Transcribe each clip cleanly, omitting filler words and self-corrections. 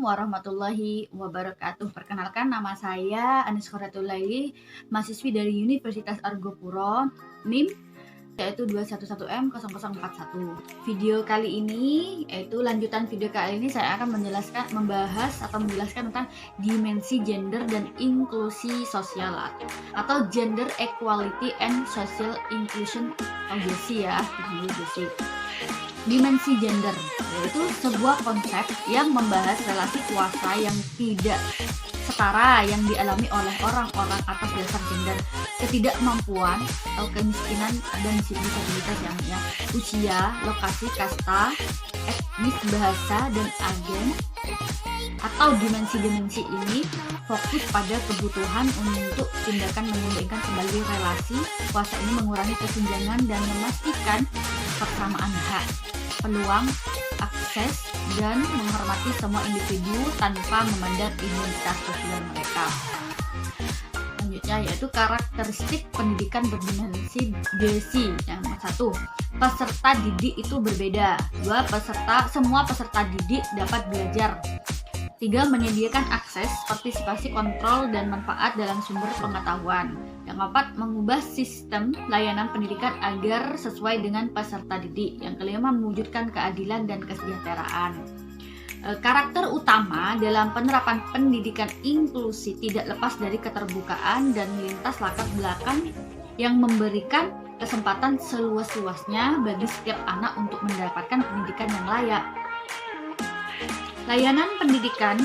warahmatullahi wabarakatuh. Perkenalkan, nama saya Anis Khoratul Laili, mahasiswi dari Universitas Argopuro, NIM yaitu 211M0041. Video kali ini, yaitu lanjutan video kali ini, saya akan membahas tentang dimensi gender dan inklusi sosial atau Gender Equality and Social Inclusion atau GESI ya, GESI. Dimensi gender yaitu sebuah konsep yang membahas relasi kuasa yang tidak setara yang dialami oleh orang-orang atas dasar gender, ketidakmampuan atau kemiskinan dan disabilitas yang usia, lokasi, kasta, etnis, bahasa, dan agen. Atau dimensi-dimensi ini fokus pada kebutuhan untuk tindakan menyeimbangkan sebagai relasi kuasa ini mengurangi kesenjangan dan memastikan persamaan hak, peluang, akses, dan menghormati semua individu tanpa memandang identitas sosial mereka. Selanjutnya yaitu karakteristik pendidikan berdimensi GESI. Yang satu, peserta didik itu berbeda. Dua, semua peserta didik dapat belajar. 3. Menyediakan akses, partisipasi, kontrol, dan manfaat dalam sumber pengetahuan. Yang 4. Mengubah sistem layanan pendidikan agar sesuai dengan peserta didik. Yang 5. Mewujudkan keadilan dan kesejahteraan. Karakter utama dalam penerapan pendidikan inklusi tidak lepas dari keterbukaan dan lintas latar belakang yang memberikan kesempatan seluas-luasnya bagi setiap anak untuk mendapatkan pendidikan yang layak. Layanan pendidikan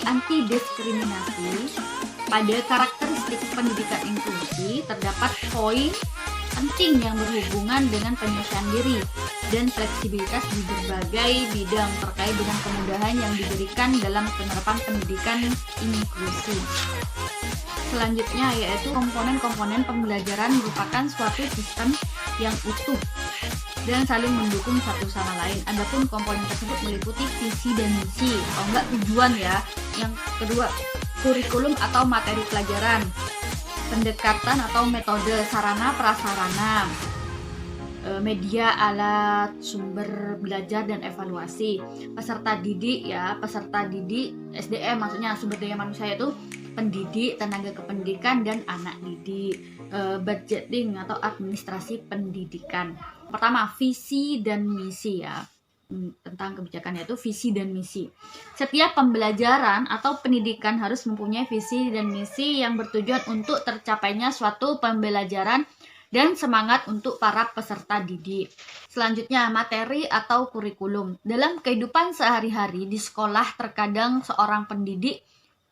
anti diskriminasi. Pada karakteristik pendidikan inklusi terdapat poin penting yang berhubungan dengan penyesuaian diri dan fleksibilitas di berbagai bidang terkait dengan kemudahan yang diberikan dalam penerapan pendidikan inklusi. Selanjutnya yaitu komponen-komponen pembelajaran merupakan suatu sistem yang utuh dan saling mendukung satu sama lain. Adapun komponen tersebut meliputi visi dan misi, atau enggak tujuan ya. Yang kedua, kurikulum atau materi pelajaran, pendekatan atau metode, sarana prasarana, media, alat, sumber belajar dan evaluasi. Peserta didik ya, peserta didik SDM maksudnya sumber daya manusia itu pendidik, tenaga kependidikan, dan anak didik. Budgeting atau administrasi pendidikan. Pertama, visi dan misi ya. Tentang kebijakan yaitu visi dan misi. Setiap pembelajaran atau pendidikan harus mempunyai visi dan misi yang bertujuan untuk tercapainya suatu pembelajaran dan semangat untuk para peserta didik. Selanjutnya, materi atau kurikulum. Dalam kehidupan sehari-hari di sekolah, terkadang seorang pendidik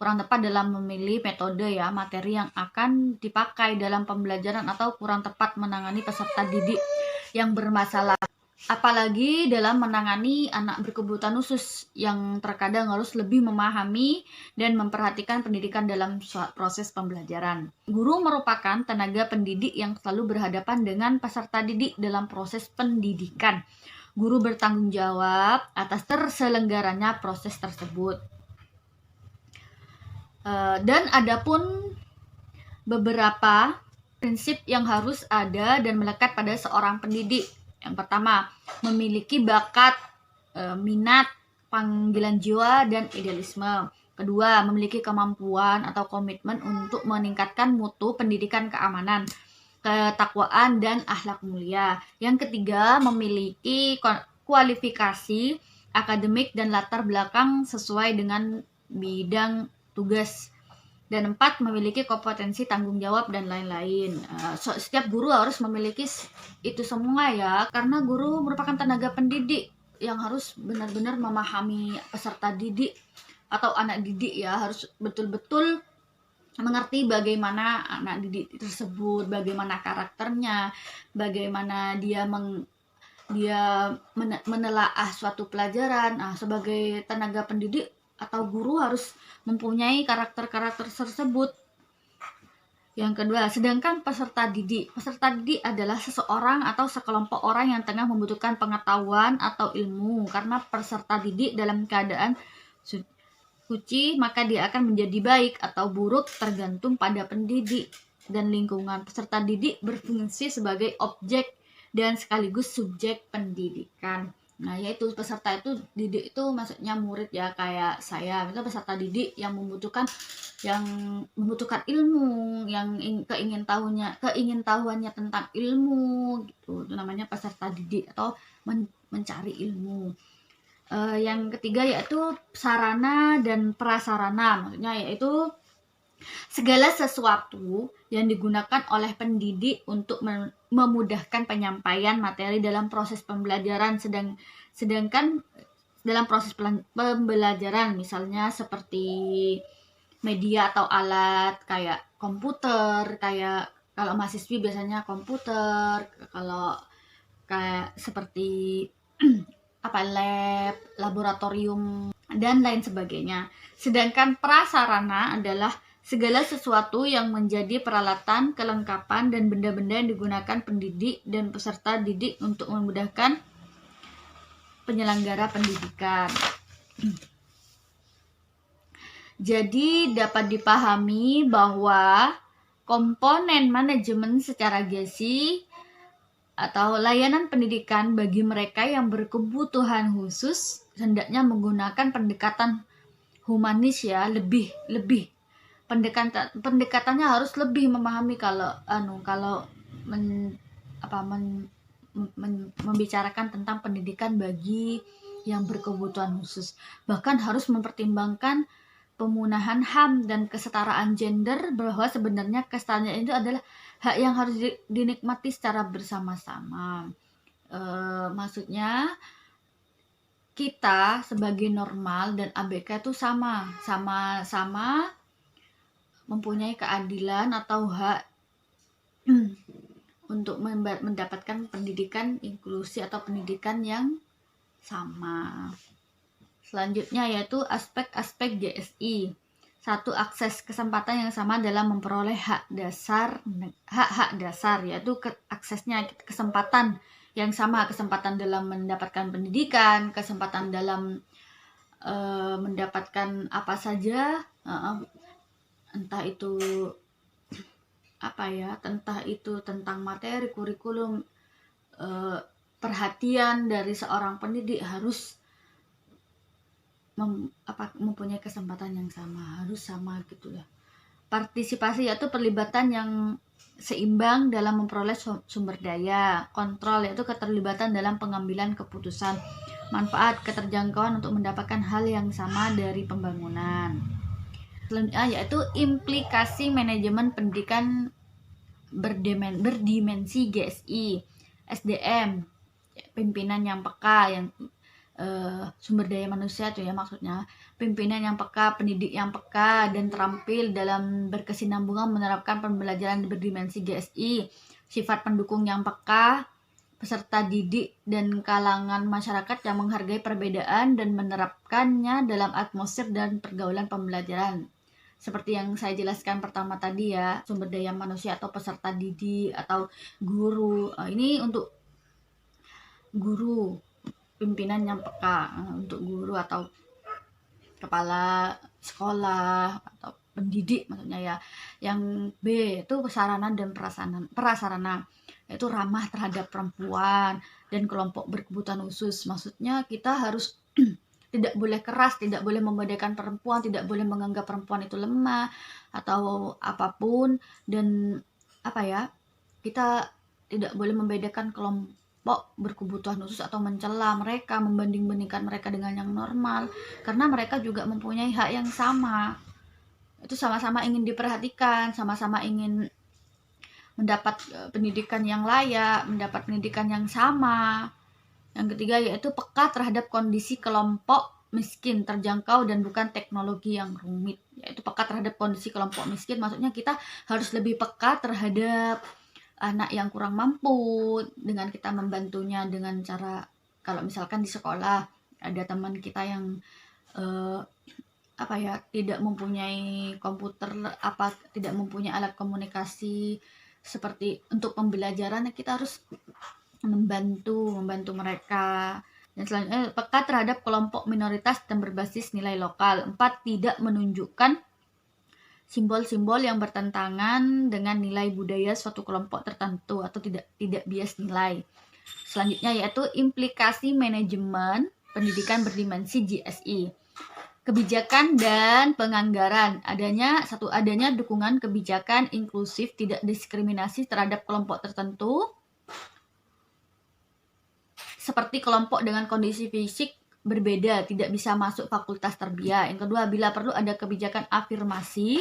kurang tepat dalam memilih metode ya, materi yang akan dipakai dalam pembelajaran atau kurang tepat menangani peserta didik yang bermasalah. Apalagi dalam menangani anak berkebutuhan khusus yang terkadang harus lebih memahami dan memperhatikan pendidikan dalam proses pembelajaran. Guru merupakan tenaga pendidik yang selalu berhadapan dengan peserta didik dalam proses pendidikan. Guru bertanggung jawab atas terselenggaranya proses tersebut. Dan adapun beberapa prinsip yang harus ada dan melekat pada seorang pendidik. Yang pertama, memiliki bakat, minat, panggilan jiwa, dan idealisme. Kedua, memiliki kemampuan atau komitmen untuk meningkatkan mutu pendidikan, keamanan, ketakwaan, dan akhlak mulia. Yang ketiga, memiliki kualifikasi akademik dan latar belakang sesuai dengan bidang tugas. Dan 4, memiliki kompetensi, tanggung jawab, dan lain-lain. Setiap guru harus memiliki itu semua ya, karena guru merupakan tenaga pendidik yang harus benar-benar memahami peserta didik atau anak didik ya, harus betul-betul mengerti bagaimana anak didik tersebut, bagaimana karakternya, bagaimana dia menelaah suatu pelajaran. Sebagai tenaga pendidik atau guru harus mempunyai karakter-karakter tersebut. Yang kedua, sedangkan peserta didik adalah seseorang atau sekelompok orang yang tengah membutuhkan pengetahuan atau ilmu. Karena peserta didik dalam keadaan suci, maka dia akan menjadi baik atau buruk tergantung pada pendidik dan lingkungan. Peserta didik berfungsi sebagai objek dan sekaligus subjek pendidikan. Nah, yaitu peserta itu didik itu maksudnya murid ya, kayak saya itu peserta didik yang membutuhkan ilmu, yang keingin tahuannya tentang ilmu gitu. Itu namanya peserta didik atau mencari ilmu. Yang ketiga yaitu sarana dan prasarana, maksudnya yaitu segala sesuatu yang digunakan oleh pendidik untuk memudahkan penyampaian materi dalam proses pembelajaran, sedangkan dalam proses pembelajaran misalnya seperti media atau alat kayak komputer, kayak kalau mahasiswi biasanya komputer, kalau kayak seperti lab, laboratorium dan lain sebagainya. Sedangkan prasarana adalah segala sesuatu yang menjadi peralatan, kelengkapan, dan benda-benda yang digunakan pendidik dan peserta didik untuk memudahkan penyelenggara pendidikan. Jadi dapat dipahami bahwa komponen manajemen secara GESI atau layanan pendidikan bagi mereka yang berkebutuhan khusus hendaknya menggunakan pendekatan humanis ya, lebih pendekatannya harus lebih memahami kalau membicarakan tentang pendidikan bagi yang berkebutuhan khusus. Bahkan harus mempertimbangkan pemenuhan HAM dan kesetaraan gender, bahwa sebenarnya kesetaraan itu adalah hak yang harus dinikmati secara bersama-sama. Maksudnya kita sebagai normal dan ABK itu sama-sama mempunyai keadilan atau hak untuk mendapatkan pendidikan inklusi atau pendidikan yang sama. Selanjutnya yaitu aspek-aspek GSI. 1. Akses kesempatan yang sama dalam memperoleh hak dasar, yaitu aksesnya kesempatan yang sama, kesempatan dalam mendapatkan pendidikan, kesempatan dalam mendapatkan apa saja, entah itu tentang materi, kurikulum, perhatian dari seorang pendidik harus mempunyai kesempatan yang sama, harus sama gitu ya. Partisipasi yaitu perlibatan yang seimbang dalam memperoleh sumber daya. Kontrol yaitu keterlibatan dalam pengambilan keputusan. Manfaat keterjangkauan untuk mendapatkan hal yang sama dari pembangunan. Selanjutnya yaitu implikasi manajemen pendidikan berdimensi GSI. SDM, pimpinan yang peka, yang sumber daya manusia itu ya, maksudnya pimpinan yang peka, pendidik yang peka dan terampil dalam berkesinambungan menerapkan pembelajaran berdimensi GSI. Sifat pendukung yang peka, peserta didik dan kalangan masyarakat yang menghargai perbedaan dan menerapkannya dalam atmosfer dan pergaulan pembelajaran. Seperti yang saya jelaskan pertama tadi ya, sumber daya manusia atau peserta didik atau guru. Ini untuk guru, pimpinan yang peka, untuk guru atau kepala sekolah atau pendidik maksudnya ya. Yang B itu sarana dan prasarana, yaitu ramah terhadap perempuan dan kelompok berkebutuhan khusus. Maksudnya kita harus tidak boleh keras, tidak boleh membedakan perempuan, tidak boleh menganggap perempuan itu lemah atau apapun, dan kita tidak boleh membedakan kelompok berkebutuhan khusus atau mencela mereka, membanding-bandingkan mereka dengan yang normal, karena mereka juga mempunyai hak yang sama. Itu sama-sama ingin diperhatikan, sama-sama ingin mendapat pendidikan yang layak, mendapat pendidikan yang sama. Yang ketiga yaitu peka terhadap kondisi kelompok miskin, terjangkau dan bukan teknologi yang rumit. Yaitu peka terhadap kondisi kelompok miskin, maksudnya kita harus lebih peka terhadap anak yang kurang mampu dengan kita membantunya dengan cara, kalau misalkan di sekolah ada teman kita yang tidak mempunyai komputer, tidak mempunyai alat komunikasi seperti untuk pembelajaran, kita harus membantu mereka. Dan selanjutnya peka terhadap kelompok minoritas dan berbasis nilai lokal. 4. Tidak menunjukkan simbol-simbol yang bertentangan dengan nilai budaya suatu kelompok tertentu atau tidak bias nilai. Selanjutnya yaitu implikasi manajemen pendidikan berdimensi GSI. Kebijakan dan penganggaran. Adanya dukungan kebijakan inklusif tidak diskriminasi terhadap kelompok tertentu seperti kelompok dengan kondisi fisik berbeda tidak bisa masuk fakultas tarbiyah. Yang kedua, bila perlu ada kebijakan afirmasi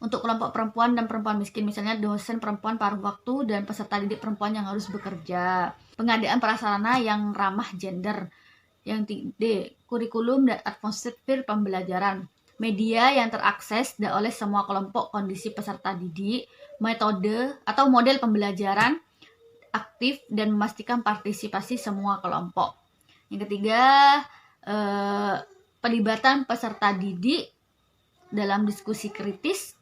untuk kelompok perempuan dan perempuan miskin, misalnya dosen perempuan paruh waktu dan peserta didik perempuan yang harus bekerja. Pengadaan prasarana yang ramah gender. Yang D, kurikulum dan atmosfer pembelajaran. Media yang terakses oleh semua kelompok kondisi peserta didik, metode atau model pembelajaran aktif dan memastikan partisipasi semua kelompok. Yang ketiga, pelibatan peserta didik dalam diskusi kritis.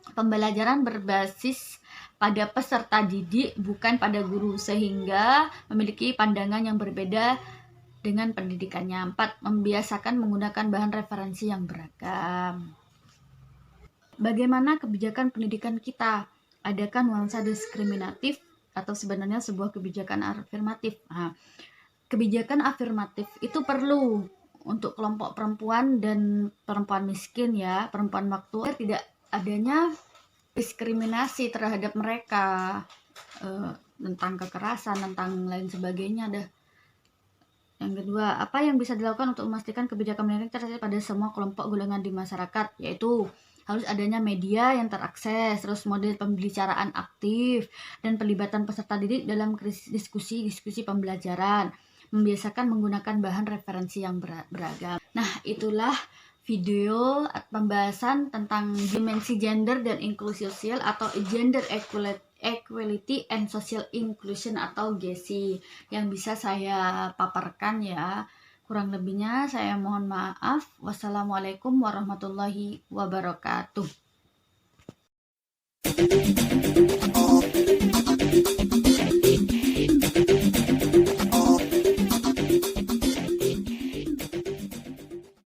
Pembelajaran berbasis pada peserta didik bukan pada guru sehingga memiliki pandangan yang berbeda dengan pendidikannya. 4. Membiasakan menggunakan bahan referensi yang beragam. Bagaimana kebijakan pendidikan kita? Adakah nuansa diskriminatif atau sebenarnya sebuah kebijakan afirmatif? Nah, kebijakan afirmatif itu perlu untuk kelompok perempuan dan perempuan miskin ya, perempuan waktu, tidak adanya diskriminasi terhadap mereka tentang kekerasan, tentang lain sebagainya dah. Yang kedua, apa yang bisa dilakukan untuk memastikan kebijakan pendidikan terkait pada semua kelompok golongan di masyarakat? Yaitu harus adanya media yang terakses, terus model pembicaraan aktif, dan pelibatan peserta didik dalam diskusi pembelajaran. Membiasakan menggunakan bahan referensi yang beragam. Nah, itulah video pembahasan tentang dimensi gender dan inklusi sosial atau gender equality and social inclusion atau GESI yang bisa saya paparkan ya. Kurang lebihnya saya mohon maaf. Wassalamualaikum warahmatullahi wabarakatuh.